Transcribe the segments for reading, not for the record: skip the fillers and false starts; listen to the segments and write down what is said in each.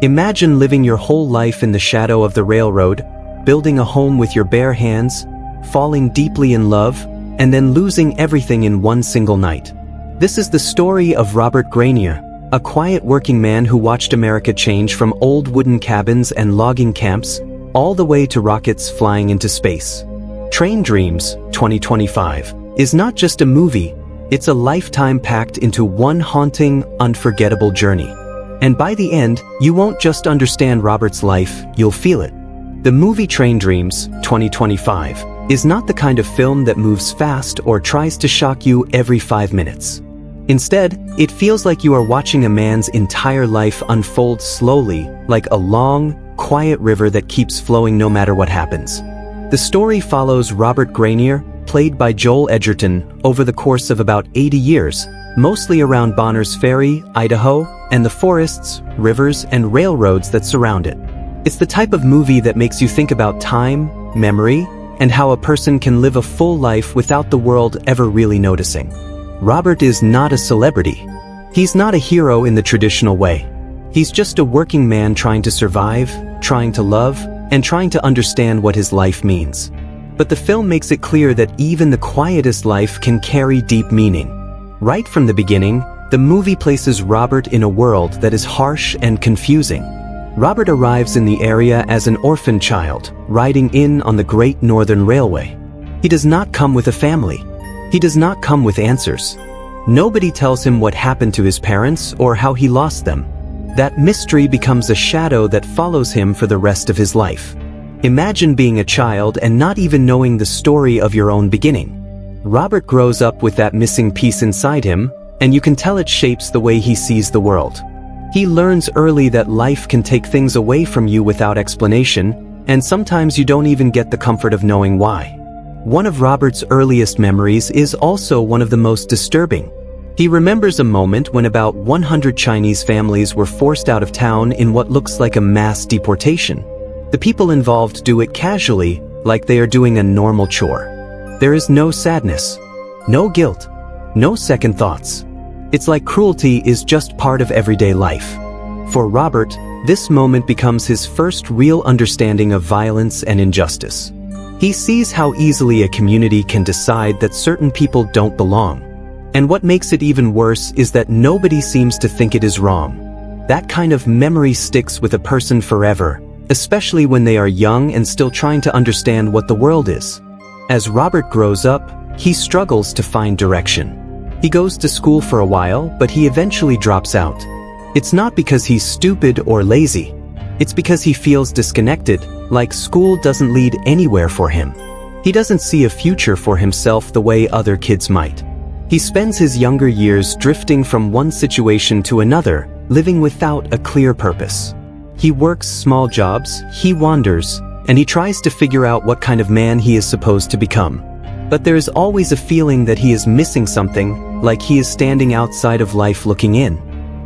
Imagine living your whole life in the shadow of the railroad, building a home with your bare hands, falling deeply in love, and then losing everything in one single night. This is the story of Robert Grainier, a quiet working man who watched America change from old wooden cabins and logging camps all the way to rockets flying into space. Train Dreams, 2025, is not just a movie, it's a lifetime packed into one haunting, unforgettable journey. And by the end, you won't just understand Robert's life, you'll feel it. The movie Train Dreams, 2025, is not the kind of film that moves fast or tries to shock you every 5 minutes. Instead, it feels like you are watching a man's entire life unfold slowly, like a long, quiet river that keeps flowing no matter what happens. The story follows Robert Grainier, played by Joel Edgerton, over the course of about 80 years, mostly around Bonners Ferry, Idaho, and the forests, rivers, and railroads that surround it. It's the type of movie that makes you think about time, memory, and how a person can live a full life without the world ever really noticing. Robert is not a celebrity. He's not a hero in the traditional way. He's just a working man trying to survive, trying to love, and trying to understand what his life means. But the film makes it clear that even the quietest life can carry deep meaning. Right from the beginning, the movie places Robert in a world that is harsh and confusing. Robert arrives in the area as an orphan child, riding in on the Great Northern Railway. He does not come with a family. He does not come with answers. Nobody tells him what happened to his parents or how he lost them. That mystery becomes a shadow that follows him for the rest of his life. Imagine being a child and not even knowing the story of your own beginning. Robert grows up with that missing piece inside him, and you can tell it shapes the way he sees the world. He learns early that life can take things away from you without explanation, and sometimes you don't even get the comfort of knowing why. One of Robert's earliest memories is also one of the most disturbing. He remembers a moment when about 100 Chinese families were forced out of town in what looks like a mass deportation. The people involved do it casually, like they are doing a normal chore. There is no sadness, no guilt, no second thoughts. It's like cruelty is just part of everyday life. For Robert, this moment becomes his first real understanding of violence and injustice. He sees how easily a community can decide that certain people don't belong. And what makes it even worse is that nobody seems to think it is wrong. That kind of memory sticks with a person forever, especially when they are young and still trying to understand what the world is. As Robert grows up, he struggles to find direction. He goes to school for a while, but he eventually drops out. It's not because he's stupid or lazy. It's because he feels disconnected, like school doesn't lead anywhere for him. He doesn't see a future for himself the way other kids might. He spends his younger years drifting from one situation to another, living without a clear purpose. He works small jobs, he wanders, and he tries to figure out what kind of man he is supposed to become. But there is always a feeling that he is missing something, like he is standing outside of life looking in.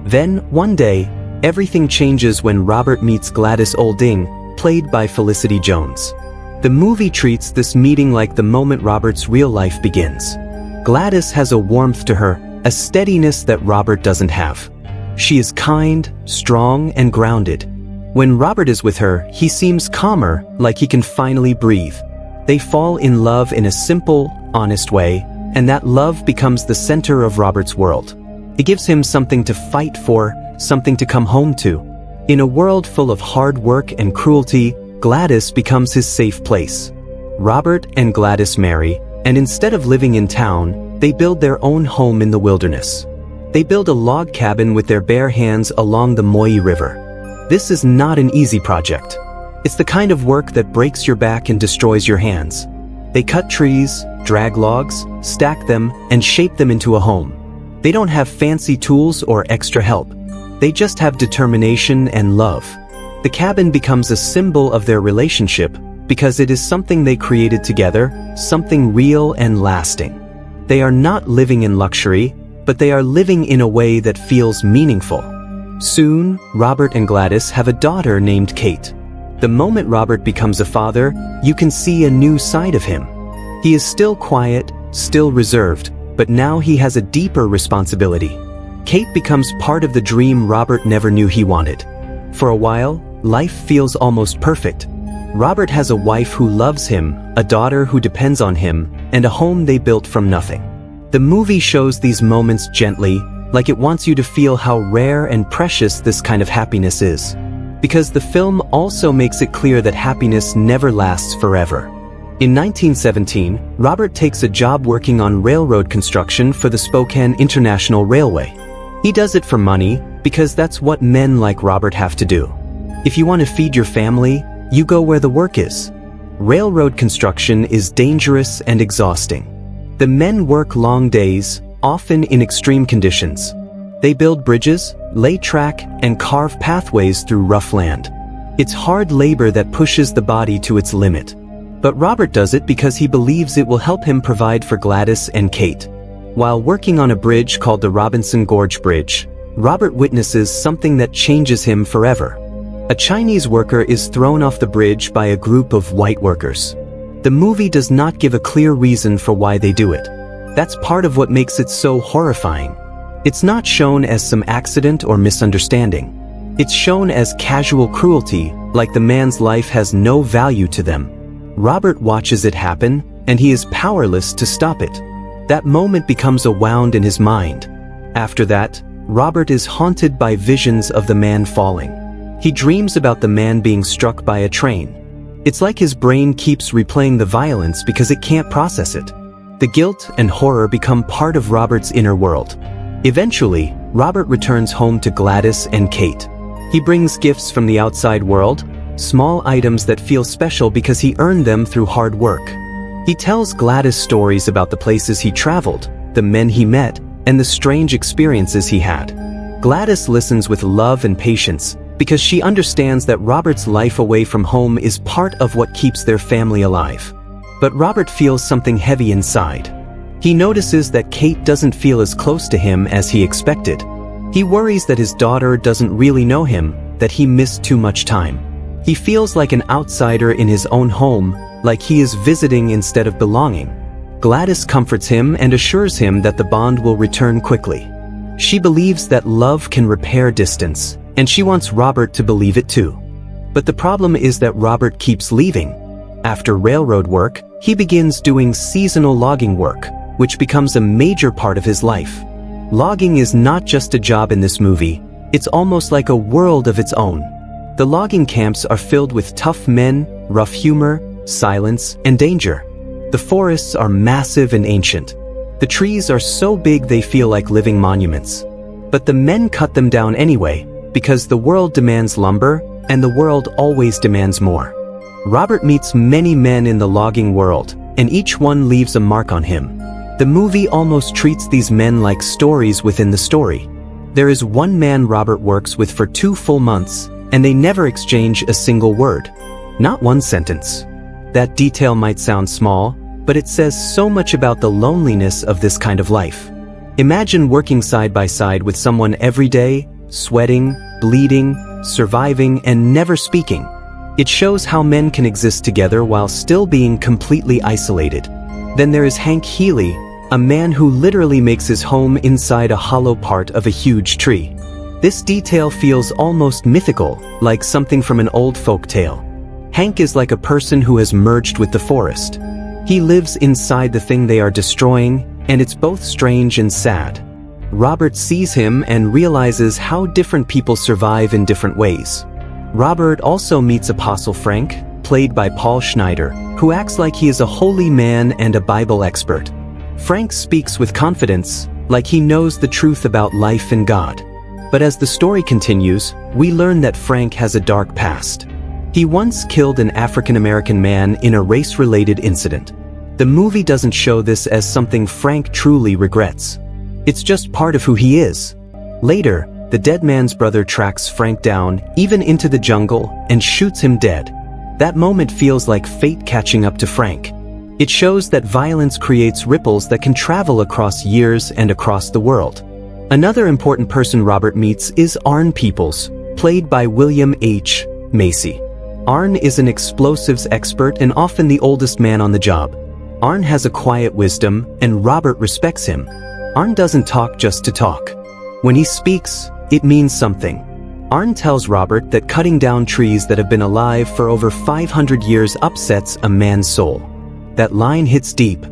Then, one day, everything changes when Robert meets Gladys Olding, played by Felicity Jones. The movie treats this meeting like the moment Robert's real life begins. Gladys has a warmth to her, a steadiness that Robert doesn't have. She is kind, strong, and grounded. When Robert is with her, he seems calmer, like he can finally breathe. They fall in love in a simple, honest way, and that love becomes the center of Robert's world. It gives him something to fight for, something to come home to. In a world full of hard work and cruelty, Gladys becomes his safe place. Robert and Gladys marry, and instead of living in town, they build their own home in the wilderness. They build a log cabin with their bare hands along the Moyi River. This is not an easy project. It's the kind of work that breaks your back and destroys your hands. They cut trees, drag logs, stack them, and shape them into a home. They don't have fancy tools or extra help. They just have determination and love. The cabin becomes a symbol of their relationship because it is something they created together, something real and lasting. They are not living in luxury, but they are living in a way that feels meaningful. Soon, Robert and Gladys have a daughter named Kate. The moment Robert becomes a father, you can see a new side of him. He is still quiet, still reserved, but now he has a deeper responsibility. Kate becomes part of the dream Robert never knew he wanted. For a while, life feels almost perfect. Robert has a wife who loves him, a daughter who depends on him, and a home they built from nothing. The movie shows these moments gently, like it wants you to feel how rare and precious this kind of happiness is. Because the film also makes it clear that happiness never lasts forever. In 1917, Robert takes a job working on railroad construction for the Spokane International Railway. He does it for money, because that's what men like Robert have to do. If you want to feed your family, you go where the work is. Railroad construction is dangerous and exhausting. The men work long days, often in extreme conditions. They build bridges, lay track, and carve pathways through rough land. It's hard labor that pushes the body to its limit. But Robert does it because he believes it will help him provide for Gladys and Kate. While working on a bridge called the Robinson Gorge Bridge, Robert witnesses something that changes him forever. A Chinese worker is thrown off the bridge by a group of white workers. The movie does not give a clear reason for why they do it. That's part of what makes it so horrifying. It's not shown as some accident or misunderstanding. It's shown as casual cruelty, like the man's life has no value to them. Robert watches it happen, and he is powerless to stop it. That moment becomes a wound in his mind. After that, Robert is haunted by visions of the man falling. He dreams about the man being struck by a train. It's like his brain keeps replaying the violence because it can't process it. The guilt and horror become part of Robert's inner world. Eventually, Robert returns home to Gladys and Kate. He brings gifts from the outside world, small items that feel special because he earned them through hard work. He tells Gladys stories about the places he traveled, the men he met, and the strange experiences he had. Gladys listens with love and patience because she understands that Robert's life away from home is part of what keeps their family alive. But Robert feels something heavy inside. He notices that Kate doesn't feel as close to him as he expected. He worries that his daughter doesn't really know him, that he missed too much time. He feels like an outsider in his own home, like he is visiting instead of belonging. Gladys comforts him and assures him that the bond will return quickly. She believes that love can repair distance, and she wants Robert to believe it too. But the problem is that Robert keeps leaving. After railroad work, he begins doing seasonal logging work, which becomes a major part of his life. Logging is not just a job in this movie, it's almost like a world of its own. The logging camps are filled with tough men, rough humor, silence, and danger. The forests are massive and ancient. The trees are so big they feel like living monuments. But the men cut them down anyway, because the world demands lumber, and the world always demands more. Robert meets many men in the logging world, and each one leaves a mark on him. The movie almost treats these men like stories within the story. There is one man Robert works with for 2 full months, and they never exchange a single word. Not one sentence. That detail might sound small, but it says so much about the loneliness of this kind of life. Imagine working side by side with someone every day, sweating, bleeding, surviving, and never speaking. It shows how men can exist together while still being completely isolated. Then there is Hank Healy, a man who literally makes his home inside a hollow part of a huge tree. This detail feels almost mythical, like something from an old folk tale. Hank is like a person who has merged with the forest. He lives inside the thing they are destroying, and it's both strange and sad. Robert sees him and realizes how different people survive in different ways. Robert also meets Apostle Frank, played by Paul Schneider, who acts like he is a holy man and a Bible expert. Frank speaks with confidence, like he knows the truth about life and God. But as the story continues, we learn that Frank has a dark past. He once killed an African-American man in a race-related incident. The movie doesn't show this as something Frank truly regrets. It's just part of who he is. Later, the dead man's brother tracks Frank down, even into the jungle, and shoots him dead. That moment feels like fate catching up to Frank. It shows that violence creates ripples that can travel across years and across the world. Another important person Robert meets is Arn Peoples, played by William H. Macy. Arn is an explosives expert and often the oldest man on the job. Arn has a quiet wisdom, and Robert respects him. Arn doesn't talk just to talk. When he speaks, it means something. Arn tells Robert that cutting down trees that have been alive for over 500 years upsets a man's soul. That line hits deep.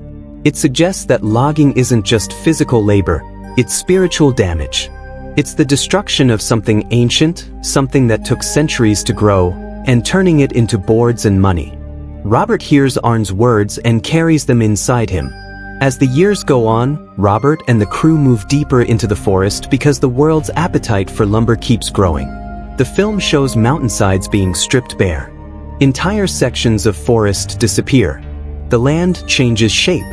It suggests that logging isn't just physical labor, it's spiritual damage. It's the destruction of something ancient, something that took centuries to grow, and turning it into boards and money. Robert hears Arn's words and carries them inside him. As the years go on, Robert and the crew move deeper into the forest because the world's appetite for lumber keeps growing. The film shows mountainsides being stripped bare. Entire sections of forest disappear. The land changes shape.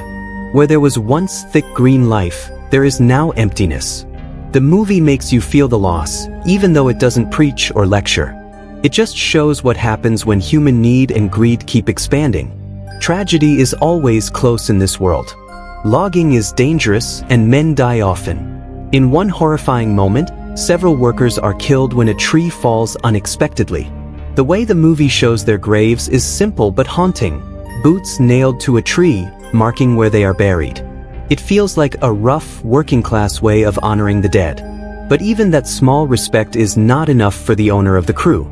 Where there was once thick green life, there is now emptiness. The movie makes you feel the loss, even though it doesn't preach or lecture. It just shows what happens when human need and greed keep expanding. Tragedy is always close in this world. Logging is dangerous and men die often. In one horrifying moment, several workers are killed when a tree falls unexpectedly. The way the movie shows their graves is simple but haunting. Boots nailed to a tree, marking where they are buried. It feels like a rough, working-class way of honoring the dead. But even that small respect is not enough for the owner of the crew.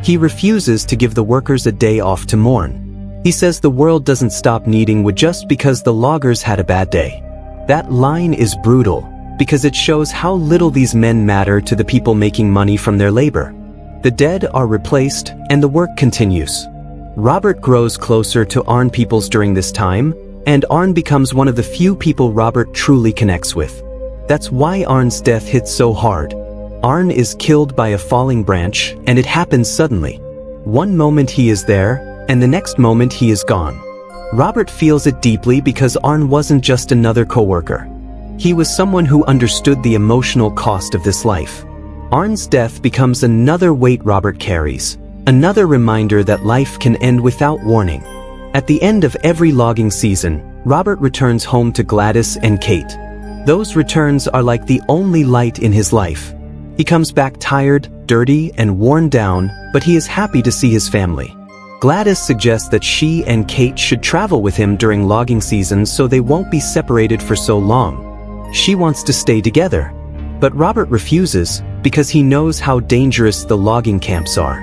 He refuses to give the workers a day off to mourn. He says the world doesn't stop needing wood just because the loggers had a bad day. That line is brutal, because it shows how little these men matter to the people making money from their labor. The dead are replaced, and the work continues. Robert grows closer to Arn peoples during this time, and Arn becomes one of the few people Robert truly connects with. That's why Arn's death hits so hard. Arn is killed by a falling branch, and it happens suddenly. One moment he is there, and the next moment he is gone. Robert feels it deeply because Arn wasn't just another coworker. He was someone who understood the emotional cost of this life. Arn's death becomes another weight Robert carries, another reminder that life can end without warning. At the end of every logging season, Robert returns home to Gladys and Kate. Those returns are like the only light in his life. He comes back tired, dirty, and worn down, but he is happy to see his family. Gladys suggests that she and Kate should travel with him during logging season so they won't be separated for so long. She wants to stay together. But Robert refuses because he knows how dangerous the logging camps are.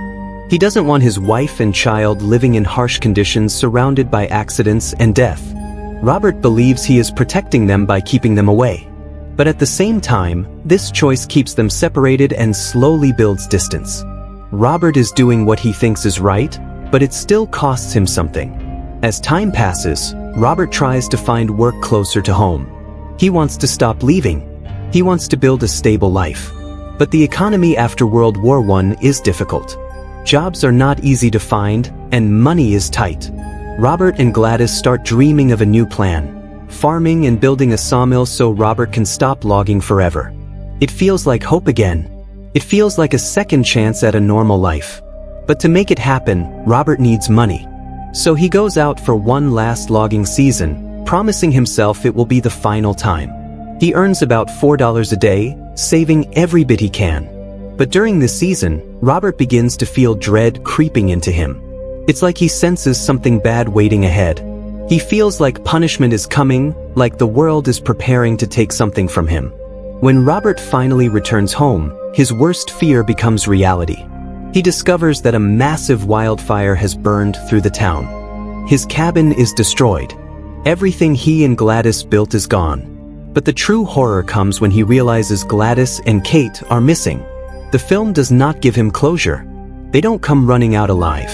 He doesn't want his wife and child living in harsh conditions surrounded by accidents and death. Robert believes he is protecting them by keeping them away. But at the same time, this choice keeps them separated and slowly builds distance. Robert is doing what he thinks is right, but it still costs him something. As time passes, Robert tries to find work closer to home. He wants to stop leaving. He wants to build a stable life. But the economy after World War I is difficult. Jobs are not easy to find, and money is tight. Robert and Gladys start dreaming of a new plan, farming and building a sawmill so Robert can stop logging forever. It feels like hope again. It feels like a second chance at a normal life. But to make it happen, Robert needs money. So he goes out for one last logging season, promising himself it will be the final time. He earns about $4 a day, saving every bit he can. But during this season, Robert begins to feel dread creeping into him. It's like he senses something bad waiting ahead. He feels like punishment is coming, like the world is preparing to take something from him. When Robert finally returns home, his worst fear becomes reality. He discovers that a massive wildfire has burned through the town. His cabin is destroyed. Everything he and Gladys built is gone. But the true horror comes when he realizes Gladys and Kate are missing. The film does not give him closure. They don't come running out alive.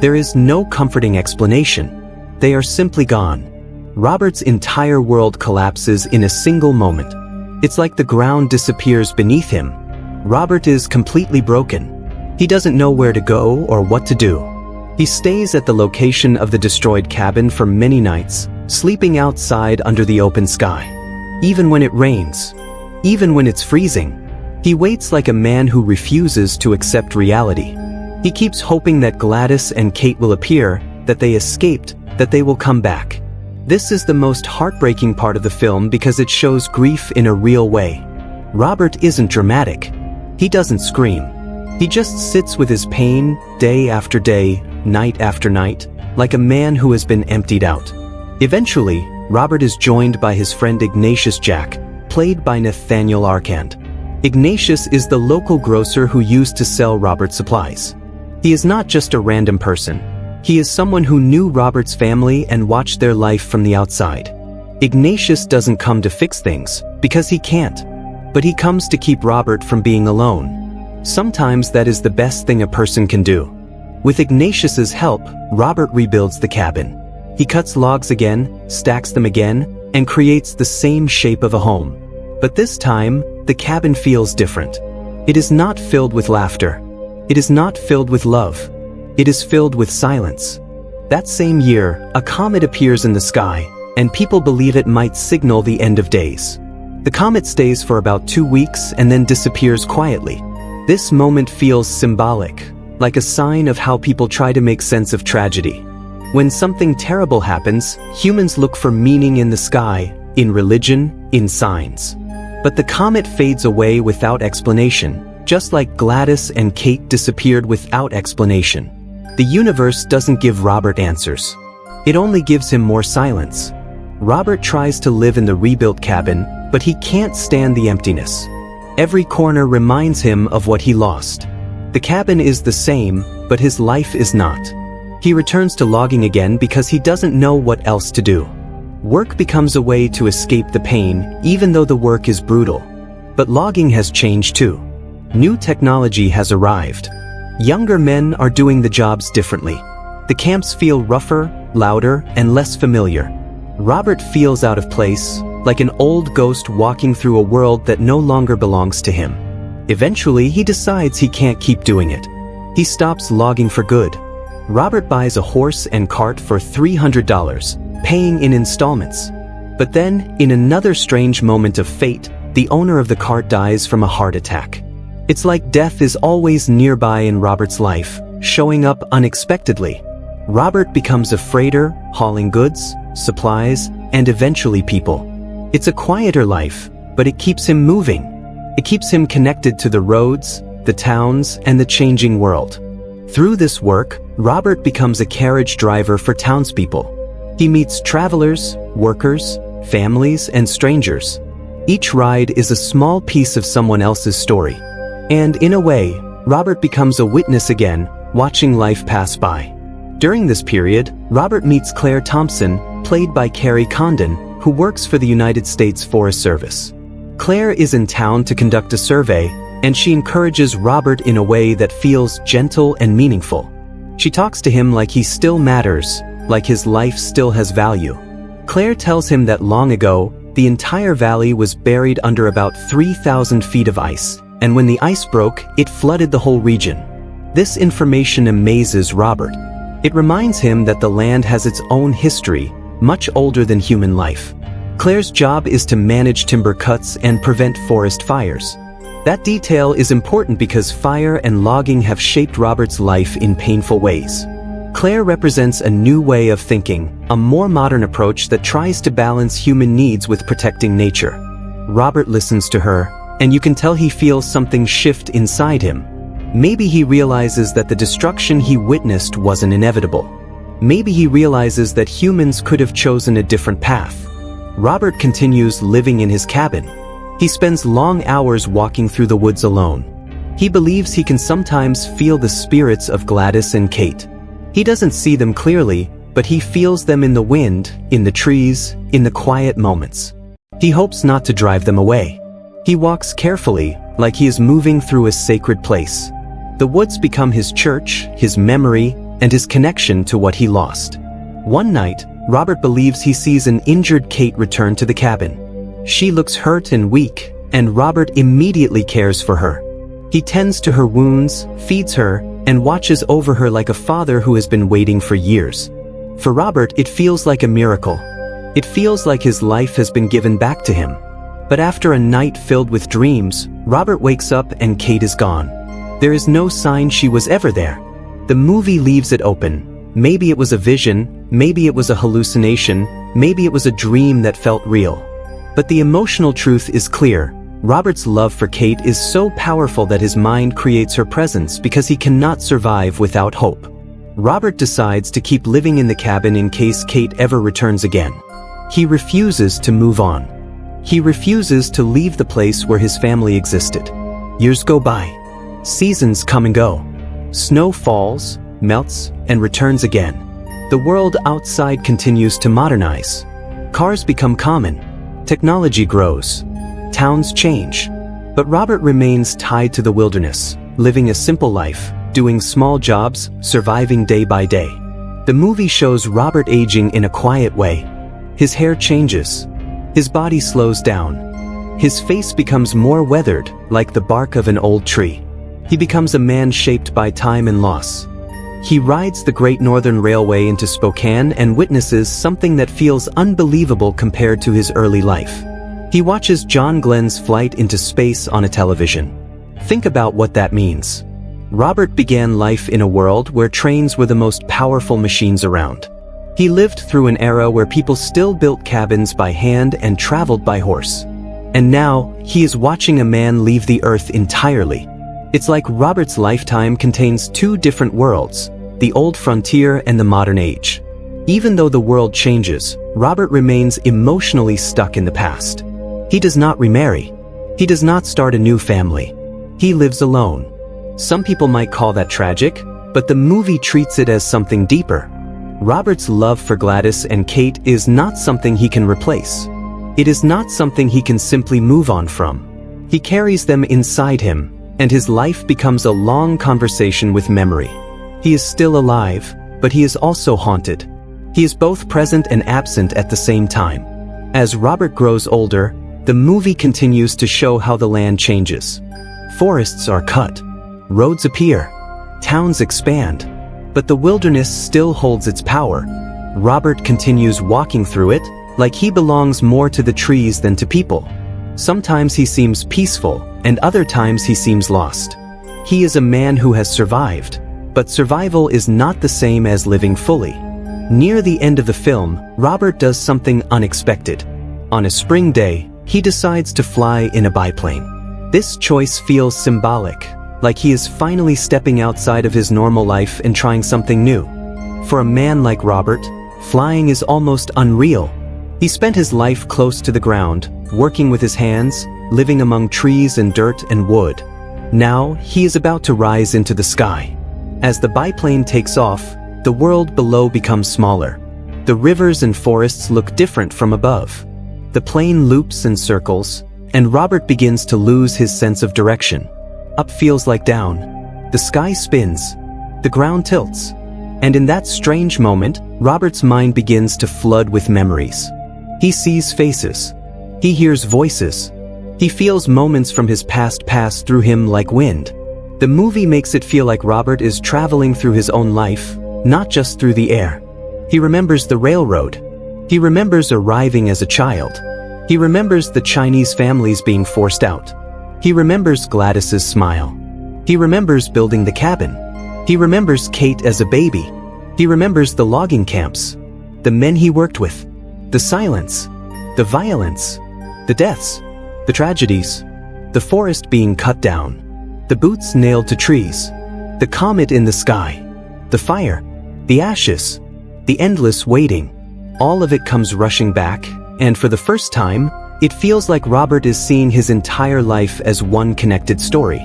There is no comforting explanation. They are simply gone. Robert's entire world collapses in a single moment. It's like the ground disappears beneath him. Robert is completely broken. He doesn't know where to go or what to do. He stays at the location of the destroyed cabin for many nights, sleeping outside under the open sky. Even when it rains, even when it's freezing, he waits like a man who refuses to accept reality. He keeps hoping that Gladys and Kate will appear, that they escaped, that they will come back. This is the most heartbreaking part of the film because it shows grief in a real way. Robert isn't dramatic. He doesn't scream. He just sits with his pain, day after day, night after night, like a man who has been emptied out. Eventually, Robert is joined by his friend Ignatius Jack, played by Nathaniel Arcand. Ignatius is the local grocer who used to sell Robert supplies. He is not just a random person. He is someone who knew Robert's family and watched their life from the outside. Ignatius doesn't come to fix things, because he can't. But he comes to keep Robert from being alone. Sometimes that is the best thing a person can do. With Ignatius's help, Robert rebuilds the cabin. He cuts logs again, stacks them again, and creates the same shape of a home. But this time, the cabin feels different. It is not filled with laughter. It is not filled with love. It is filled with silence. That same year, a comet appears in the sky, and people believe it might signal the end of days. The comet stays for about 2 weeks and then disappears quietly. This moment feels symbolic, like a sign of how people try to make sense of tragedy. When something terrible happens, humans look for meaning in the sky, in religion, in signs. But the comet fades away without explanation, just like Gladys and Kate disappeared without explanation. The universe doesn't give Robert answers. It only gives him more silence. Robert tries to live in the rebuilt cabin, but he can't stand the emptiness. Every corner reminds him of what he lost. The cabin is the same, but his life is not. He returns to logging again because he doesn't know what else to do. Work becomes a way to escape the pain, even though the work is brutal. But logging has changed too. New technology has arrived. Younger men are doing the jobs differently. The camps feel rougher, louder, and less familiar. Robert feels out of place, like an old ghost walking through a world that no longer belongs to him. Eventually, he decides he can't keep doing it. He stops logging for good. Robert buys a horse and cart for $300, paying in installments. But then, in another strange moment of fate, the owner of the cart dies from a heart attack. It's like death is always nearby in Robert's life, showing up unexpectedly. Robert becomes a freighter, hauling goods, supplies, and eventually people. It's a quieter life, but it keeps him moving. It keeps him connected to the roads, the towns, and the changing world. Through this work, Robert becomes a carriage driver for townspeople. He meets travelers, workers, families, and strangers. Each ride is a small piece of someone else's story. And in a way, Robert becomes a witness again, watching life pass by. During this period, Robert meets Claire Thompson, played by Carrie Condon, who works for the United States Forest Service. Claire is in town to conduct a survey, and she encourages Robert in a way that feels gentle and meaningful. She talks to him like he still matters, like his life still has value. Claire tells him that long ago, the entire valley was buried under about 3,000 feet of ice, and when the ice broke, it flooded the whole region. This information amazes Robert. It reminds him that the land has its own history, much older than human life. Claire's job is to manage timber cuts and prevent forest fires. That detail is important because fire and logging have shaped Robert's life in painful ways. Claire represents a new way of thinking, a more modern approach that tries to balance human needs with protecting nature. Robert listens to her, and you can tell he feels something shift inside him. Maybe he realizes that the destruction he witnessed wasn't inevitable. Maybe he realizes that humans could have chosen a different path. Robert continues living in his cabin. He spends long hours walking through the woods alone. He believes he can sometimes feel the spirits of Gladys and Kate. He doesn't see them clearly, but he feels them in the wind, in the trees, in the quiet moments. He hopes not to drive them away. He walks carefully, like he is moving through a sacred place. The woods become his church, his memory, and his connection to what he lost. One night, Robert believes he sees an injured Kate return to the cabin. She looks hurt and weak, and Robert immediately cares for her. He tends to her wounds, feeds her, and watches over her like a father who has been waiting for years. For Robert, it feels like a miracle. It feels like his life has been given back to him. But after a night filled with dreams, Robert wakes up and Kate is gone. There is no sign she was ever there. The movie leaves it open. Maybe it was a vision, maybe it was a hallucination, maybe it was a dream that felt real. But the emotional truth is clear. Robert's love for Kate is so powerful that his mind creates her presence because he cannot survive without hope. Robert decides to keep living in the cabin in case Kate ever returns again. He refuses to move on. He refuses to leave the place where his family existed. Years go by. Seasons come and go. Snow falls, melts, and returns again. The world outside continues to modernize. Cars become common. Technology grows. Towns change. But Robert remains tied to the wilderness, living a simple life, doing small jobs, surviving day by day. The movie shows Robert aging in a quiet way. His hair changes. His body slows down. His face becomes more weathered, like the bark of an old tree. He becomes a man shaped by time and loss. He rides the Great Northern Railway into Spokane and witnesses something that feels unbelievable compared to his early life. He watches John Glenn's flight into space on a television. Think about what that means. Robert began life in a world where trains were the most powerful machines around. He lived through an era where people still built cabins by hand and traveled by horse. And now, he is watching a man leave the earth entirely. It's like Robert's lifetime contains two different worlds, the old frontier and the modern age. Even though the world changes, Robert remains emotionally stuck in the past. He does not remarry. He does not start a new family. He lives alone. Some people might call that tragic, but the movie treats it as something deeper. Robert's love for Gladys and Kate is not something he can replace. It is not something he can simply move on from. He carries them inside him, and his life becomes a long conversation with memory. He is still alive, but he is also haunted. He is both present and absent at the same time. As Robert grows older, the movie continues to show how the land changes. Forests are cut. Roads appear. Towns expand. But the wilderness still holds its power. Robert continues walking through it, like he belongs more to the trees than to people. Sometimes he seems peaceful, and other times he seems lost. He is a man who has survived, but survival is not the same as living fully. Near the end of the film, Robert does something unexpected. On a spring day, he decides to fly in a biplane. This choice feels symbolic, like he is finally stepping outside of his normal life and trying something new. For a man like Robert, flying is almost unreal. He spent his life close to the ground, working with his hands, living among trees and dirt and wood. Now, he is about to rise into the sky. As the biplane takes off, the world below becomes smaller. The rivers and forests look different from above. The plane loops and circles, and Robert begins to lose his sense of direction. Up feels like down. The sky spins. The ground tilts. And in that strange moment, Robert's mind begins to flood with memories. He sees faces. He hears voices. He feels moments from his past pass through him like wind. The movie makes it feel like Robert is traveling through his own life, not just through the air. He remembers the railroad. He remembers arriving as a child. He remembers the Chinese families being forced out. He remembers Gladys's smile. He remembers building the cabin. He remembers Kate as a baby. He remembers the logging camps, the men he worked with, the silence, the violence, the deaths, the tragedies, the forest being cut down, the boots nailed to trees, the comet in the sky, the fire, the ashes, the endless waiting. All of it comes rushing back, and for the first time, it feels like Robert is seeing his entire life as one connected story.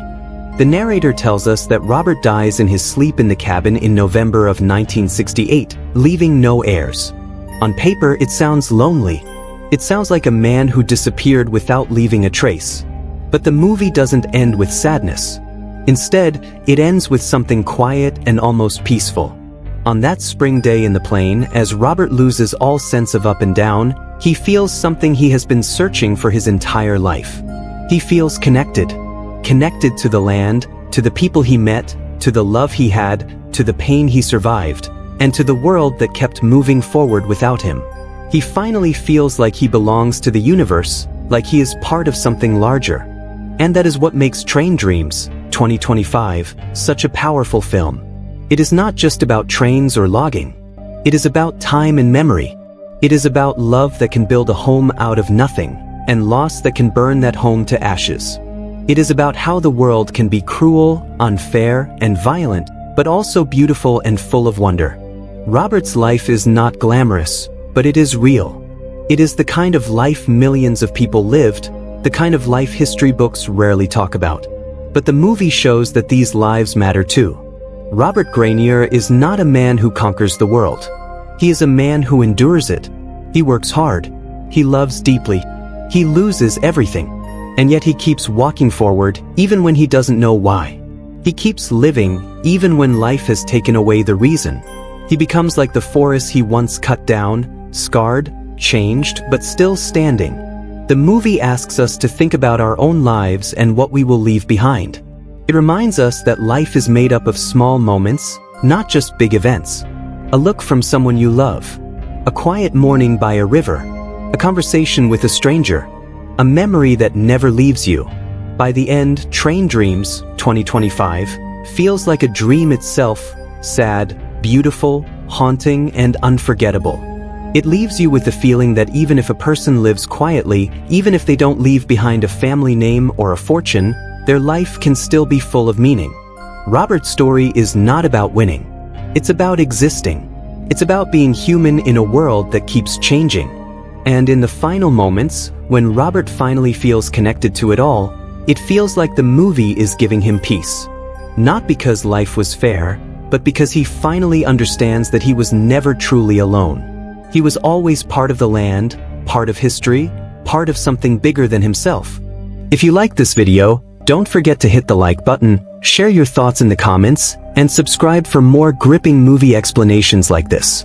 The narrator tells us that Robert dies in his sleep in the cabin in November of 1968, leaving no heirs. On paper, it sounds lonely. It sounds like a man who disappeared without leaving a trace. But the movie doesn't end with sadness. Instead, it ends with something quiet and almost peaceful. On that spring day in the plane, as Robert loses all sense of up and down, he feels something he has been searching for his entire life. He feels connected. Connected to the land, to the people he met, to the love he had, to the pain he survived, and to the world that kept moving forward without him. He finally feels like he belongs to the universe, like he is part of something larger. And that is what makes Train Dreams, 2025, such a powerful film. It is not just about trains or logging. It is about time and memory. It is about love that can build a home out of nothing, and loss that can burn that home to ashes. It is about how the world can be cruel, unfair, and violent, but also beautiful and full of wonder. Robert's life is not glamorous, but it is real. It is the kind of life millions of people lived, the kind of life history books rarely talk about. But the movie shows that these lives matter too. Robert Grainier is not a man who conquers the world. He is a man who endures it. He works hard. He loves deeply. He loses everything. And yet he keeps walking forward even when he doesn't know why. He keeps living even when life has taken away the reason. He becomes like the forest he once cut down, scarred, changed, but still standing. The movie asks us to think about our own lives and what we will leave behind. It reminds us that life is made up of small moments, not just big events. A look from someone you love, a quiet morning by a river, a conversation with a stranger, a memory that never leaves you. By the end, Train Dreams 2025 feels like a dream itself, sad, beautiful, haunting, and unforgettable. It leaves you with the feeling that even if a person lives quietly, even if they don't leave behind a family name or a fortune, their life can still be full of meaning. Robert's story is not about winning. It's about existing. It's about being human in a world that keeps changing. And in the final moments, when Robert finally feels connected to it all, it feels like the movie is giving him peace. Not because life was fair, but because he finally understands that he was never truly alone. He was always part of the land, part of history, part of something bigger than himself. If you liked this video, don't forget to hit the like button, share your thoughts in the comments, and subscribe for more gripping movie explanations like this.